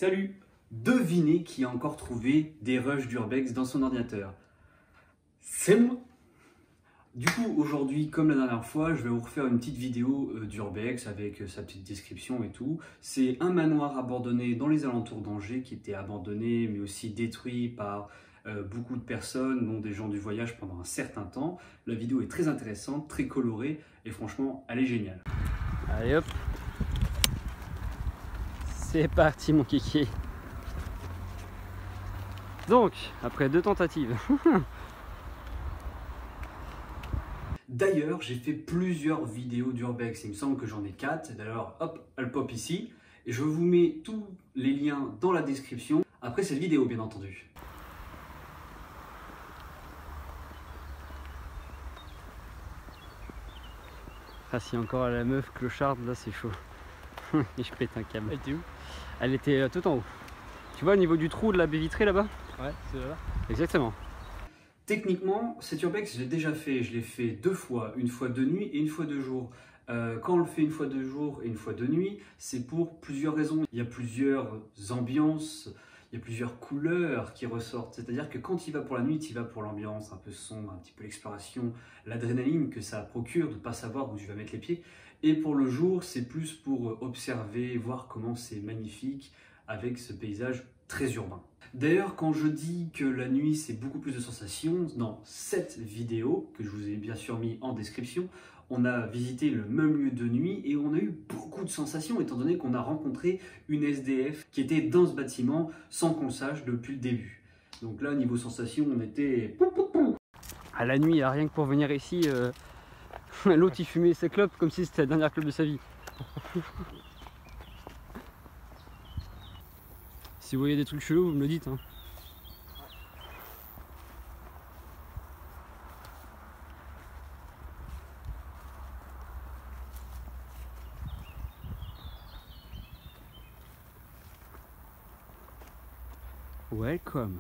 Salut! Devinez qui a encore trouvé des rushs d'Urbex dans son ordinateur? C'est moi! Du coup, aujourd'hui, comme la dernière fois, je vais vous refaire une petite vidéo d'Urbex avec sa petite description et tout. C'est un manoir abandonné dans les alentours d'Angers qui était abandonné mais aussi détruit par beaucoup de personnes, dont des gens du voyage pendant un certain temps. La vidéo est très intéressante, très colorée et franchement, elle est géniale. Allez hop! C'est parti mon kiki. Donc, après 2 tentatives. D'ailleurs, j'ai fait plusieurs vidéos d'Urbex, il me semble que j'en ai 4. D'ailleurs, hop, elles pop ici. Et je vous mets tous les liens dans la description, après cette vidéo bien entendu. Ah si encore la meuf clocharde, là c'est chaud. Et je pète un câble. Elle était où? Elle était tout en haut. Tu vois au niveau du trou de la baie vitrée là-bas? Ouais, c'est là. Exactement. Techniquement, cet Urbex, je l'ai déjà fait. Je l'ai fait 2 fois, une fois de nuit et une fois de jour. Quand on le fait une fois de jour et une fois de nuit, c'est pour plusieurs raisons. Il y a plusieurs ambiances, il y a plusieurs couleurs qui ressortent. C'est-à-dire que quand il va pour la nuit, il va pour l'ambiance un peu sombre, un petit peu l'exploration, l'adrénaline que ça procure de ne pas savoir où tu vas mettre les pieds. Et pour le jour, c'est plus pour observer, voir comment c'est magnifique avec ce paysage très urbain. D'ailleurs, quand je dis que la nuit c'est beaucoup plus de sensations, dans cette vidéo, que je vous ai bien sûr mis en description, on a visité le même lieu de nuit et on a eu beaucoup de sensations étant donné qu'on a rencontré une SDF qui était dans ce bâtiment sans qu'on le sache depuis le début. Donc là, niveau sensations, on était... À la nuit, rien que pour venir ici, l'autre il fumait ses clopes comme si c'était la dernière clope de sa vie. Si vous voyez des trucs chelous, vous me le dites. Hein. Welcome.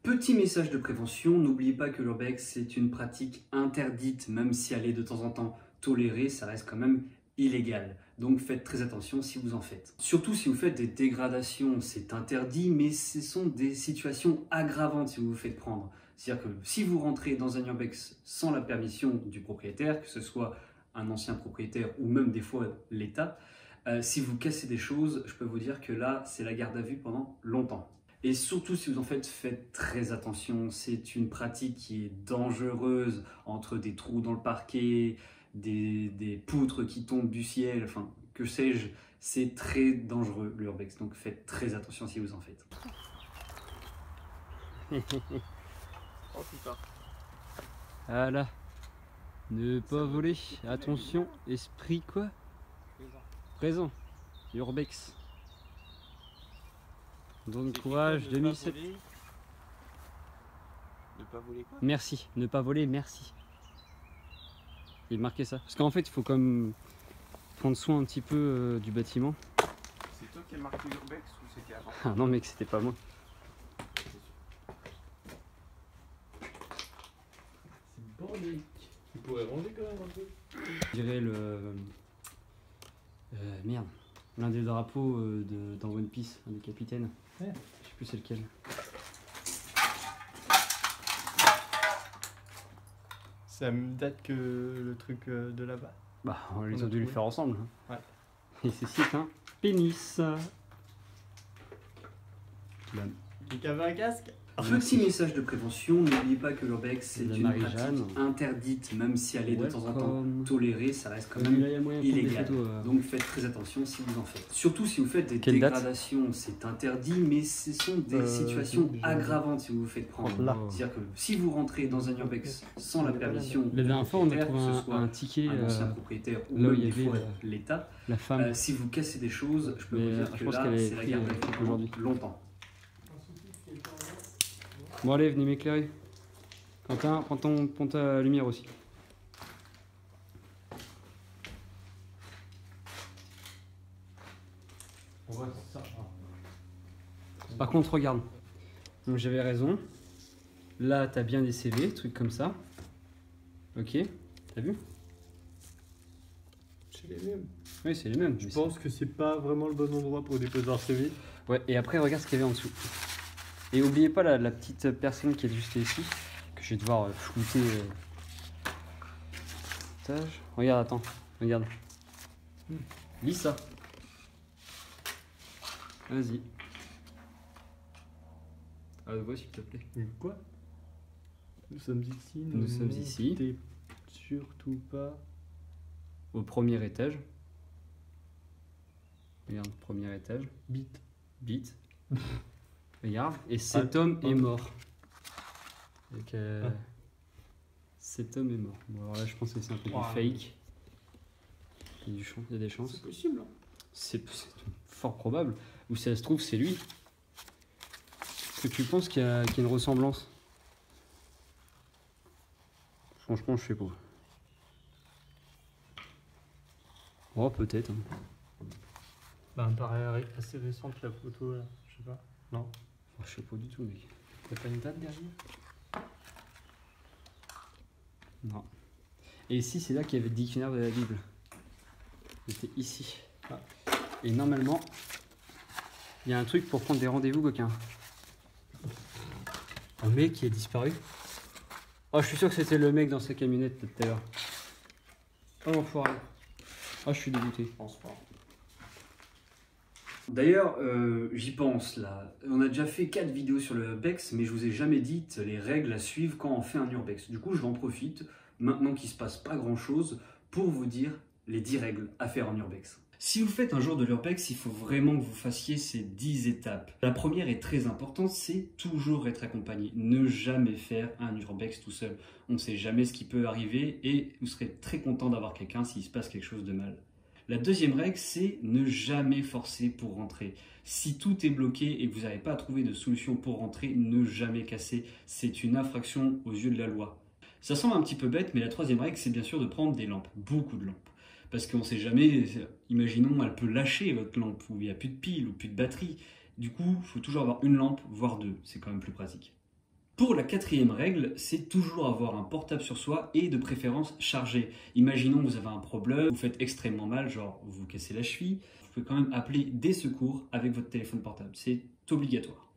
Petit message de prévention, n'oubliez pas que l'urbex c'est une pratique interdite, même si elle est de temps en temps tolérée, ça reste quand même illégal. Donc faites très attention si vous en faites. Surtout si vous faites des dégradations, c'est interdit, mais ce sont des situations aggravantes si vous vous faites prendre. C'est-à-dire que si vous rentrez dans un urbex sans la permission du propriétaire, que ce soit un ancien propriétaire ou même des fois l'État, si vous cassez des choses, je peux vous dire que là, c'est la garde à vue pendant longtemps. Et surtout, si vous en faites très attention. C'est une pratique qui est dangereuse entre des trous dans le parquet, des poutres qui tombent du ciel, enfin, que sais-je. C'est très dangereux, l'urbex. Donc faites très attention si vous en faites. Oh putain. Voilà. Ne pas voler. Attention, esprit quoi? Présent. Urbex. Donne courage, 2007. Ne pas voler quoi? Merci, ne pas voler, merci. Il marquait ça. Parce qu'en fait, il faut comme prendre soin un petit peu du bâtiment. C'est toi qui as marqué l'urbex ou c'était avant? Ah non mec, c'était pas moi. C'est bordélique. Tu pourrais ranger quand même un peu. Je dirais le... merde. L'un des drapeaux dans One Piece, un des capitaines. Ouais. Je sais plus c'est lequel. Ça me date que le truc de là-bas. Bah, ils ont dû le faire ensemble. Ouais. Et ceci est un pénis. Tu avais un casque? Petit message de prévention, n'oubliez pas que l'urbex c'est La une Marie-Jeanne. pratique interdite, même si elle est de temps en temps Welcome. tolérée, ça reste quand Là, même il y a moyen de prendre des illégal. photos, Donc faites très attention si vous en faites. Surtout si vous faites des Quelle date? dégradations, c'est interdit, mais ce sont des situations aggravantes si vous vous faites prendre. Là. C'est-à-dire que si vous rentrez dans un urbex sans la permission La du dernière fois, on a propriétaire, trouvé que ce soit un ticket. un ancien propriétaire ou là où même il y des avait fois l'État, la femme. si vous cassez des choses, je peux Mais, vous dire je que pense là, qu'elle est c'est la pris, garde à vue aujourd'hui. pendant longtemps. Bon allez, venez m'éclairer. Quentin, prends ta lumière aussi. Par contre, regarde. Donc j'avais raison. Là, t'as bien des CV, trucs comme ça. Ok, t'as vu? Je sais c'est les mêmes. Oui, c'est les mêmes. Je pense que c'est pas vraiment le bon endroit pour déposer un CV. Ouais, et après, regarde ce qu'il y avait en dessous. Et oubliez pas la petite personne qui est juste ici, que je vais devoir flouter. Regarde, attends, regarde. Lis ça. Vas-y. Ah, vois s'il te plaît. Quoi? Nous sommes ici. Nous sommes ici. T'es surtout pas. Au premier étage. Regarde, premier étage. Bit. Regarde. Et cet homme est mort. Donc, cet homme est mort. Bon, alors là, je pense que c'est un peu du fake. Il y a des chances. C'est possible. Hein. C'est fort probable. Ou si ça se trouve, c'est lui. Est-ce que tu penses qu'il y a une ressemblance? Franchement, je sais pas. Oh, peut-être. Hein. Bah, elle me paraît assez récente la photo là. Je sais pas. Non. Oh, je sais pas du tout, mec. T'as pas une date derrière? Non. Et ici, c'est là qu'il y avait le dictionnaire de la Bible. C'était ici. Ah. Et normalement, il y a un truc pour prendre des rendez-vous, coquin. Un mec qui a disparu. Oh, je suis sûr que c'était le mec dans sa camionnette tout à l'heure. Oh, l'enfoiré. Oh, je suis dégoûté. Je pense pas. D'ailleurs, j'y pense là. On a déjà fait 4 vidéos sur le urbex, mais je vous ai jamais dit les règles à suivre quand on fait un urbex. Du coup, je en profite, maintenant qu'il se passe pas grand chose, pour vous dire les 10 règles à faire en urbex. Si vous faites un jour de l'urbex, il faut vraiment que vous fassiez ces 10 étapes. La première est très importante, c'est toujours être accompagné. Ne jamais faire un urbex tout seul. On ne sait jamais ce qui peut arriver et vous serez très content d'avoir quelqu'un s'il se passe quelque chose de mal. La deuxième règle, c'est ne jamais forcer pour rentrer. Si tout est bloqué et que vous n'arrivez pas à trouver de solution pour rentrer, ne jamais casser. C'est une infraction aux yeux de la loi. Ça semble un petit peu bête, mais la troisième règle, c'est bien sûr de prendre des lampes, beaucoup de lampes. Parce qu'on ne sait jamais, imaginons, elle peut lâcher votre lampe, ou il n'y a plus de pile, ou plus de batterie. Du coup, il faut toujours avoir une lampe, voire deux, c'est quand même plus pratique. Pour la quatrième règle, c'est toujours avoir un portable sur soi et de préférence chargé. Imaginons que vous avez un problème, vous faites extrêmement mal, genre vous vous cassez la cheville, vous pouvez quand même appeler des secours avec votre téléphone portable, c'est obligatoire.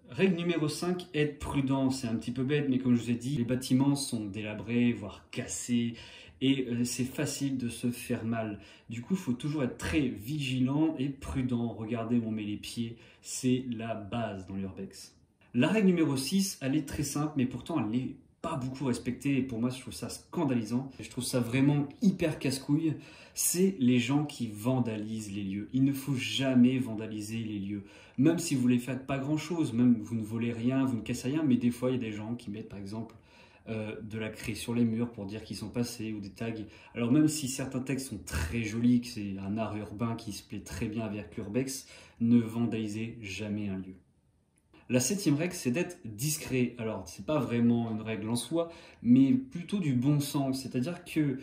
Règle numéro 5, être prudent. C'est un petit peu bête, mais comme je vous ai dit, les bâtiments sont délabrés, voire cassés, et c'est facile de se faire mal. Du coup, il faut toujours être très vigilant et prudent. Regardez où on met les pieds, c'est la base dans l'urbex. La règle numéro 6, elle est très simple, mais pourtant elle n'est pas beaucoup respectée. Et pour moi, je trouve ça scandalisant. Je trouve ça vraiment hyper casse-couille. C'est les gens qui vandalisent les lieux. Il ne faut jamais vandaliser les lieux. Même si vous ne faites pas grand-chose, même vous ne volez rien, vous ne cassez rien, mais des fois, il y a des gens qui mettent par exemple de la craie sur les murs pour dire qu'ils sont passés ou des tags. Alors même si certains textes sont très jolis, que c'est un art urbain qui se plaît très bien avec l'urbex, ne vandalisez jamais un lieu. La septième règle, c'est d'être discret. Alors, c'est pas vraiment une règle en soi, mais plutôt du bon sens. C'est-à-dire que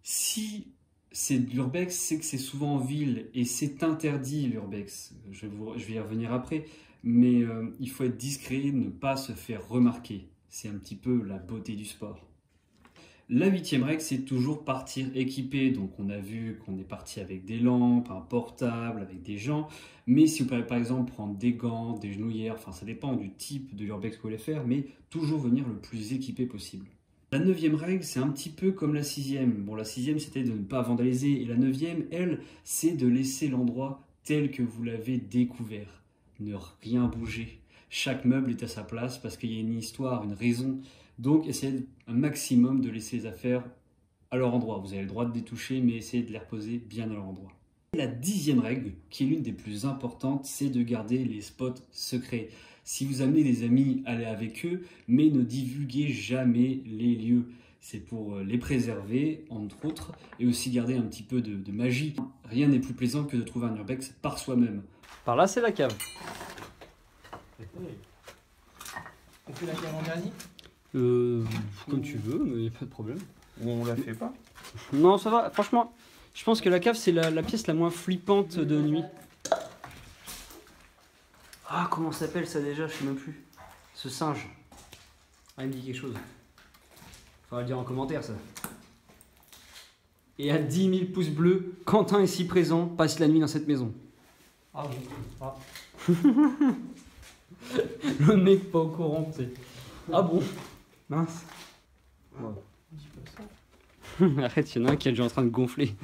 si c'est de l'urbex, c'est que c'est souvent en ville et c'est interdit l'urbex. Je vais y revenir après, mais il faut être discret, ne pas se faire remarquer. C'est un petit peu la beauté du sport. La huitième règle, c'est toujours partir équipé. Donc on a vu qu'on est parti avec des lampes, un portable, avec des gens. Mais si vous pouvez par exemple prendre des gants, des genouillères, enfin ça dépend du type de l'urbex que vous voulez faire, mais toujours venir le plus équipé possible. La neuvième règle, c'est un petit peu comme la sixième. Bon, la sixième, c'était de ne pas vandaliser. Et la neuvième, elle, c'est de laisser l'endroit tel que vous l'avez découvert. Ne rien bouger. Chaque meuble est à sa place parce qu'il y a une histoire, une raison. Donc, essayez un maximum de laisser les affaires à leur endroit. Vous avez le droit de les toucher, mais essayez de les reposer bien à leur endroit. La dixième règle, qui est l'une des plus importantes, c'est de garder les spots secrets. Si vous amenez des amis, allez avec eux, mais ne divulguez jamais les lieux. C'est pour les préserver, entre autres, et aussi garder un petit peu de magie. Rien n'est plus plaisant que de trouver un urbex par soi-même. Par là, c'est la cave. On fait la cave en dernier? Comme tu veux, mais il n'y a pas de problème. Ou on la fait pas? Non, ça va. Franchement, je pense que la cave, c'est la pièce la moins flippante de nuit. Ah, comment s'appelle ça déjà? Je sais même plus. Ce singe. Ah, il me dit quelque chose. Faudra le dire en commentaire, ça. Et à 10 000 pouces bleus, Quentin ici présent passe la nuit dans cette maison. Ah bon. Ah. Le mec pas au courant, tu sais. Ah bon? Mince. Dis pas ça. Arrête, il y en a un qui est déjà en train de gonfler.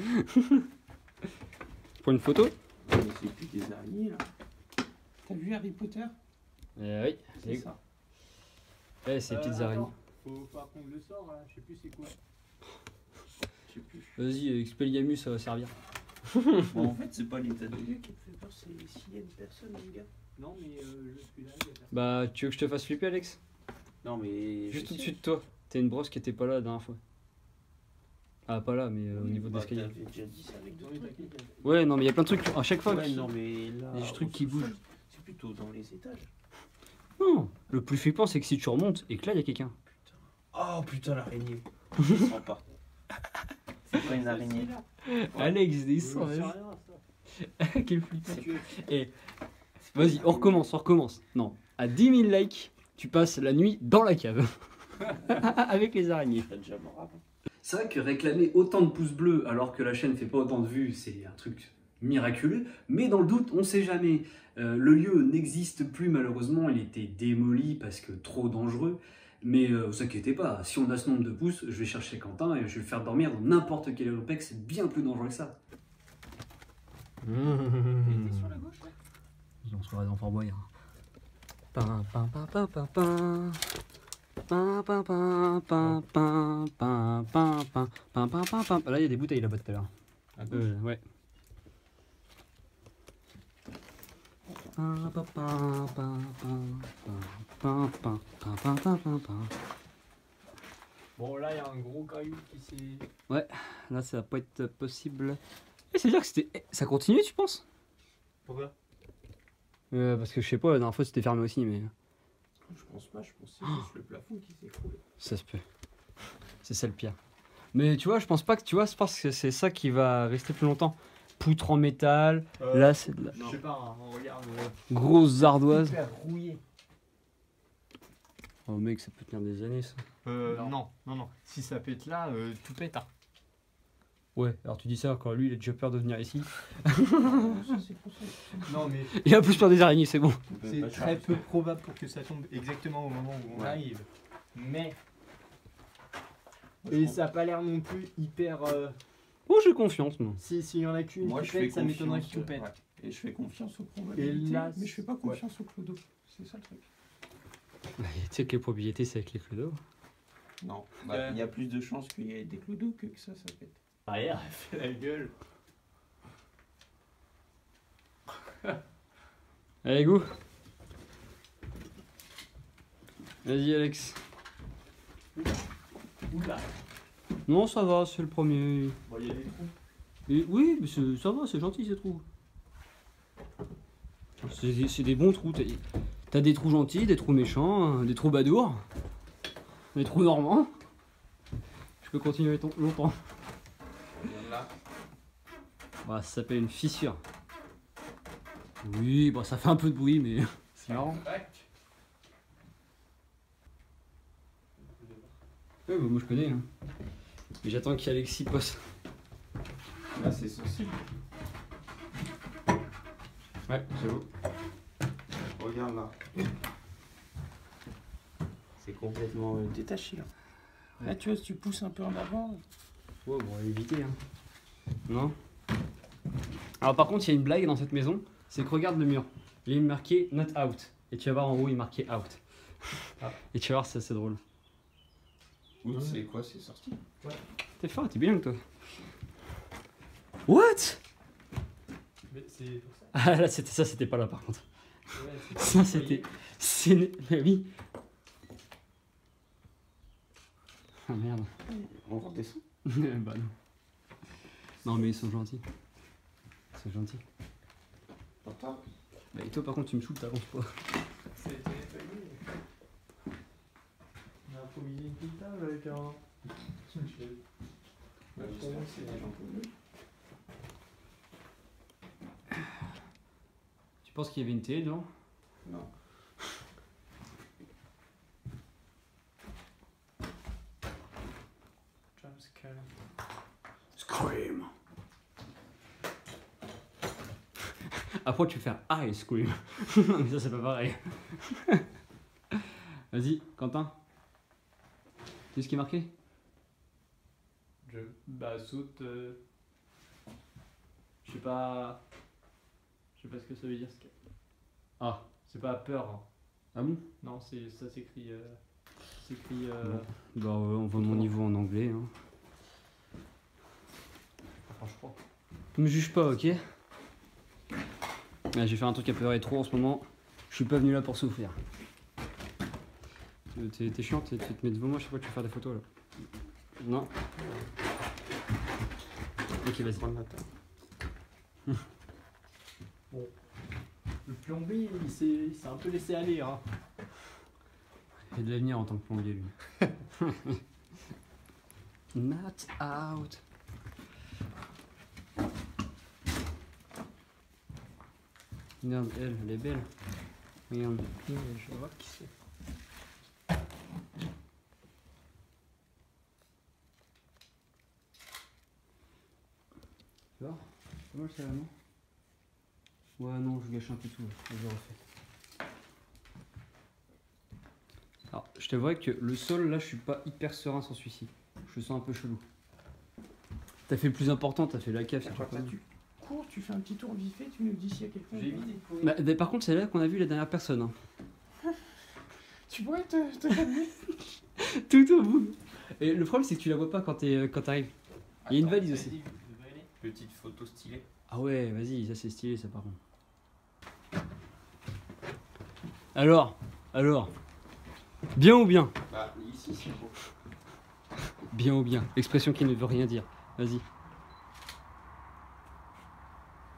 Pour une photo? Mais c'est plus des araignées là. T'as vu Harry Potter? Oui, C'est ça. Ouais, c'est les petites araignées. Faut pas qu'on le sort là, je sais plus c'est quoi. Je sais plus. Vas-y, Expelliarmus, ça va servir. Bon, en fait, c'est pas l'état des lieux qui me fait peur, c'est s'il y a une personne, les gars. Non mais je suis là, il y a personne. Bah, tu veux que je te fasse flipper, Alex? Non, mais. Juste je au-dessus sais. de toi. T'as une brosse qui était pas là la dernière fois. Ah, pas là, mais au niveau de Bah, l'escalier. t'avais déjà dit ça avec d'autres trucs. Ouais, non, mais il y a plein de trucs à chaque fois. Ouais, qui- non, mais là. Il y a des trucs au qui sous-sol, bougent. C'est plutôt dans les étages. Non, le plus flippant, c'est que si tu remontes et que là, il y a quelqu'un. Oh putain, l'araignée. Je sens pas. C'est pas une araignée. Alex, Je descend, sais vas-y. rien ça. Quel flippant. Si tu veux. Et vas-y, on recommence. Non, à 10 000 likes, tu passes la nuit dans la cave. Avec les araignées. T'as déjà mort avant. C'est vrai que réclamer autant de pouces bleus alors que la chaîne fait pas autant de vues, c'est un truc miraculeux. Mais dans le doute, on sait jamais. Le lieu n'existe plus malheureusement, il était démoli parce que trop dangereux. Mais vous inquiétez pas, si on a ce nombre de pouces, je vais chercher Quentin et je vais le faire dormir dans n'importe quel urbex, c'est bien plus dangereux que ça. Il était sur la gauche là. Ils ont soirée dans Fort Boyard. Pin, pin, pin, pin, pin, pin. Pin, pin, pin, pin, pin, pin, pin, pin, pin, pin, pin, pin. Là, il y a des bouteilles là-bas tout à l'heure. À gauche. Ouais. Pin, pin, pin, pin, pin, pin, pin, pin, pin, pin, pin. Bon là il y a un gros caillou qui s'est. Là, ça va pas être possible. C'est-à-dire que c'était. Ça continue, tu penses? Pourquoi? Parce que je sais pas, la dernière fois c'était fermé aussi, mais Je pense pas, je pense que c'est juste le plafond qui s'écroule. ça se peut. C'est ça le pire. Mais tu vois, je pense pas que tu vois, c'est parce que c'est ça qui va rester plus longtemps. Poutre en métal, là c'est de la Je sais pas, hein, on regarde. grosse ardoise. Hyper rouillé. Oh mec, ça peut tenir des années ça. Non. Si ça pète là, tout pète. Hein. Ouais, alors tu dis ça quand lui il a déjà peur de venir ici. Ça, c'est pour ça. Non mais Il a plus peur des araignées, c'est bon. On peut c'est pas très charger peu ça. probable pour que ça tombe exactement au moment où on Ouais. arrive. Mais. Je Et pense- ça a pas l'air non plus hyper. Oh, j'ai confiance moi. S'il y en a qu'une Moi, qui je fais pète, ça m'étonnerait que confiance. tout pète. Ouais. Et je fais confiance aux probabilités. Et là, mais je fais pas confiance au clodo. C'est ça le truc. Tu sais que les probabilités c'est avec les clodos. Non. Bah, il y a plus de chances qu'il y ait des clodos que ça pète. Arrière, elle fait la gueule. Allez, go. Vas-y Alex. Oula. Non, ça va, c'est le premier. Bon, il y a des trous. Et oui, mais ça va, c'est gentil ces trous. C'est des bons trous. T'as des trous gentils, des trous méchants, des trous badours, des trous normands. Je peux continuer longtemps. Là. Voilà, ça s'appelle une fissure. Oui, bon, ça fait un peu de bruit, mais c'est marrant. Ouais, bah, moi je connais. Hein. Mais j'attends qu'Alexis passe. Là, c'est sensible. Ouais, j'avoue. Regarde là. C'est complètement détaché là. Là, tu vois, si tu pousses un peu en avant. Ouais, bon, on va éviter. Hein. Non. Alors, par contre, il y a une blague dans cette maison c'est que regarde le mur. Il est marqué not out. Et tu vas voir en haut, il est marqué out. Ah. Et tu vas voir, c'est assez drôle. Ou c'est quoi, c'est sorti. T'es fort, t'es bien, toi. What? Mais c'est pour ça. Ah là, ça, c'était pas là par contre. Ouais, Ça, c'était. Mais oui. Ah merde. On redescend. Bah non. Non, mais ils sont gentils. Ils sont gentils. T'entends? Bah, et toi, par contre, tu me saoules, t'avances pas. C'était nettoyé. On a improvisé une petite table avec un. Une chaise. Bah, j'espère que c'est des gens comme nous. Tu penses qu'il y avait une télé dedans? Non. Jumpscare. Scroll. après tu vas faire ice cream. Mais ça c'est pas pareil. Vas-y, Quentin. Tu sais ce qui est marqué? Bah, saute. Je sais pas. Je sais pas ce que ça veut dire. Ah. C'est pas peur. Hein. Ah bon? Non, ça s'écrit. Bah on voit mon niveau en anglais. Hein. Enfin, je crois. Me juge pas, ok? J'ai fait un truc à peu près trop en ce moment. Je suis pas venu là pour souffrir. T'es chiant, tu te mets devant moi, je sais pas, tu veux faire des photos là. Non? Ok, vas-y. Bon. Le plombier, il s'est un peu laissé aller. Hein. Il a de l'avenir en tant que plombier, lui. Not out. Regarde, elle est belle. Regarde. Je vais voir qui c'est. Tu vois? C'est pas mal ça là, non? Ouais, non, je gâche un peu tout. Là. Je refais. Alors, je t'avouerais que le sol, là, je suis pas hyper serein sans celui-ci. Je le sens un peu chelou. T'as fait le plus important, t'as fait la cave, c'est pas Tu cours, tu fais un petit tour vite fait, tu nous dis s'il y a quelqu'un. J'ai évité de courir. bah, par contre, c'est là qu'on a vu la dernière personne. Hein. Tu pourrais te calmer. Tout au bout. Et le problème, c'est que tu la vois pas quand t'arrives. Il y a une valise aussi. Petite photo stylée. Ah ouais, vas-y, ça c'est stylé, ça par contre. Alors, bien ou bien? Bah, ici, c'est beau. Bien ou bien. Expression qui ne veut rien dire. Vas-y.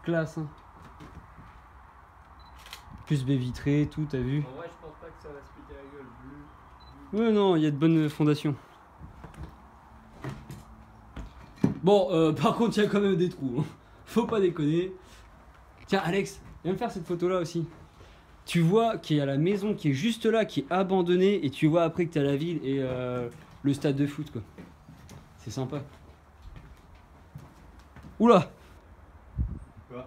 Classe, hein. Plus baie vitrée, tout, t'as vu? En vrai, je pense pas que ça va se péter la gueule. Ouais, non, il y a de bonnes fondations. Bon, par contre, il y a quand même des trous. Hein. Faut pas déconner. Tiens, Alex, viens me faire cette photo-là aussi. Tu vois qu'il y a la maison qui est juste là, qui est abandonnée, et tu vois après que t'as la ville et le stade de foot, quoi. C'est sympa. Oula! Quoi?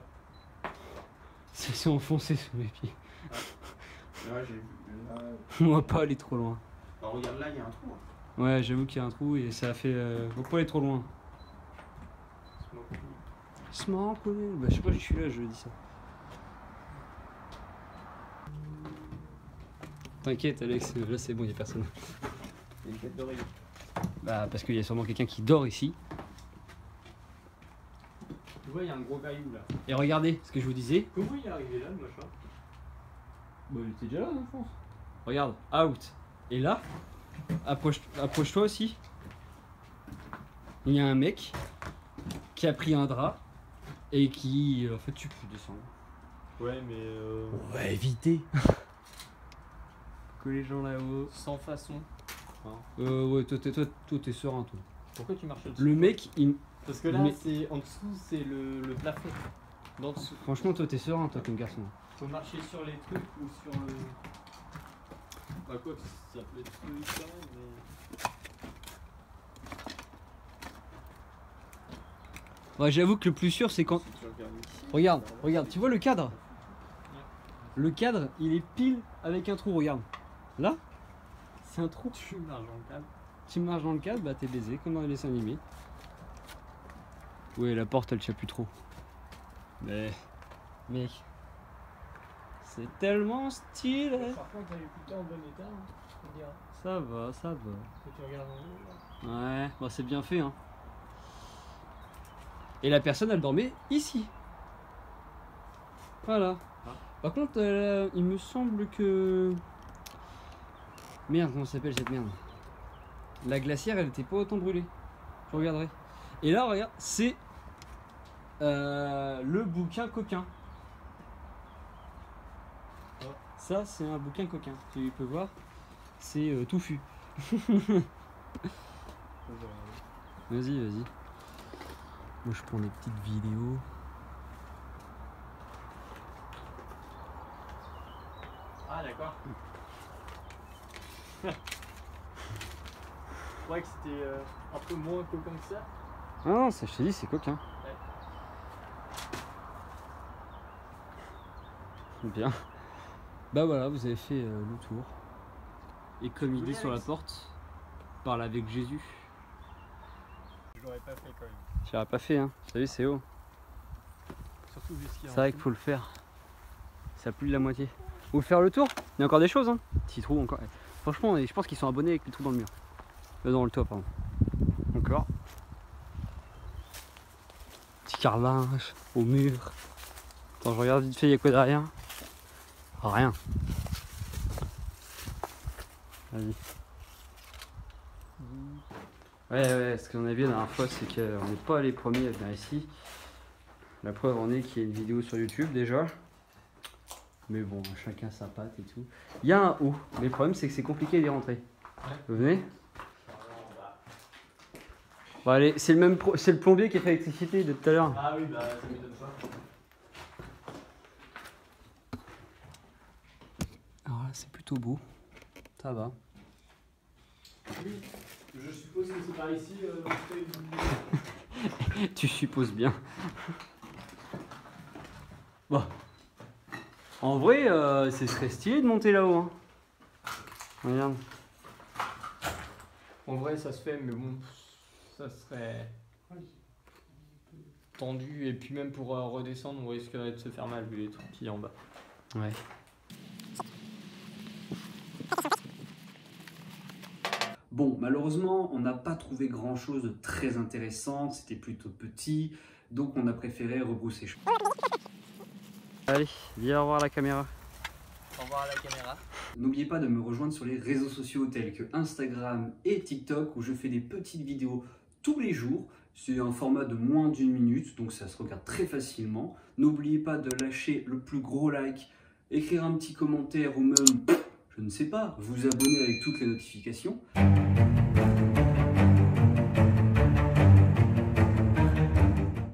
C'est enfoncé sous mes pieds. Là, j'ai vu. Là... On va pas aller trop loin. Bah, regarde là, il y a un trou. Hein. Ouais, j'avoue qu'il y a un trou et ça a fait. Faut pas aller trop loin. Smoke, bah, je sais pas si je suis là, je dis ça. T'inquiète, Alex, là c'est bon, il y a personne. Il y a une tête d'oreille. Bah, parce qu'il y a sûrement quelqu'un qui dort ici. Tu vois, il y a un gros caillou là. Et regardez ce que je vous disais. Comment il est arrivé là, le machin? Bah, il était déjà là, je pense. Regarde, out. Et là, approche-toi aussi. Il y a un mec qui a pris un drap et qui. En fait, tu peux descendre. Ouais, mais. Ouais, éviter. Que les gens là-haut. Sans façon. Ouais, toi t'es serein, toi. Pourquoi tu marches dessus? Le mec, il. Parce que là, Mais- c'est en dessous, c'est le plafond. D'en dessous. Franchement, toi t'es serein, toi, comme garçon. Faut marcher sur les trucs ou sur le. Bah, quoi que ça peut être ça, mais. Ouais, j'avoue que le plus sûr, c'est quand. Si tu regardes ici. Regarde, tu vois le cadre? Le cadre, il est pile avec un trou, regarde. Là, c'est un trou. Tu marches dans le cadre. Tu marches dans le cadre, bah t'es baisé, comme dans les dessins animés. Ouais, la porte, elle tient plus trop. Mais. Mec. C'est tellement stylé. Par contre, elle est plutôt en bon état, hein, faut dire. Ça va, ça va. Quand tu regardes en haut, là. Ouais, bah c'est bien fait, hein. Et la personne, elle dormait ici. Voilà. Par contre, il me semble que... Merde, comment ça s'appelle cette merde? La glacière, elle était pas autant brûlée. Je regarderai. Et là, regarde, c'est le bouquin coquin. Ça, c'est un bouquin coquin. Tu peux voir, c'est touffu. Vas-y, vas-y. Moi, je prends des petites vidéos. Ah, d'accord. Je croyais que c'était un peu moins coquin que ça. Ah non, ça, je t'ai dit, c'est coquin. Bien. Bah voilà, vous avez fait le tour. Et comme il dit sur la porte, parle avec Jésus. Je l'aurais pas fait quand même. Tu l'aurais pas fait, hein. T'as vu, c'est haut. Surtout jusqu'ici. C'est vrai qu'il faut le faire. Ça a plus de la moitié. Vous faire le tour. Il y a encore des choses, hein. Petits trous encore. Franchement, je pense qu'ils sont abonnés avec les trous dans le mur. Dans le toit, pardon. Encore. Petit carrelage au mur. Attends, je regarde vite fait, il y a quoi derrière? Oh, rien. Vas-y. Ouais, ce qu'on a vu la dernière fois, c'est qu'on n'est pas les premiers à venir ici. La preuve en est qu'il y a une vidéo sur YouTube déjà. Mais bon, chacun sa patte et tout. Il y a un haut, mais le problème c'est que c'est compliqué d'y rentrer. Ouais. Vous venez? Bon allez, c'est le plombier qui a fait l'électricité de tout à l'heure. Ah oui, bah ça m'étonne pas. Alors là, c'est plutôt beau. Ça va. Oui, je suppose que c'est par ici Tu supposes bien. Bon. En vrai, ce serait stylé de monter là-haut. Hein. Regarde. En vrai, ça se fait, mais bon, ça serait tendu. Et puis même pour redescendre, on risquerait de se faire mal vu les trous qu'il y a en bas. Ouais. Bon, malheureusement, on n'a pas trouvé grand-chose de très intéressant. C'était plutôt petit, donc on a préféré rebrousser chemin. Allez, dis au revoir à la caméra. Au revoir à la caméra. N'oubliez pas de me rejoindre sur les réseaux sociaux tels que Instagram et TikTok où je fais des petites vidéos tous les jours. C'est un format de moins d'1 minute, donc ça se regarde très facilement. N'oubliez pas de lâcher le plus gros like, écrire un petit commentaire ou même, je ne sais pas, vous abonner avec toutes les notifications.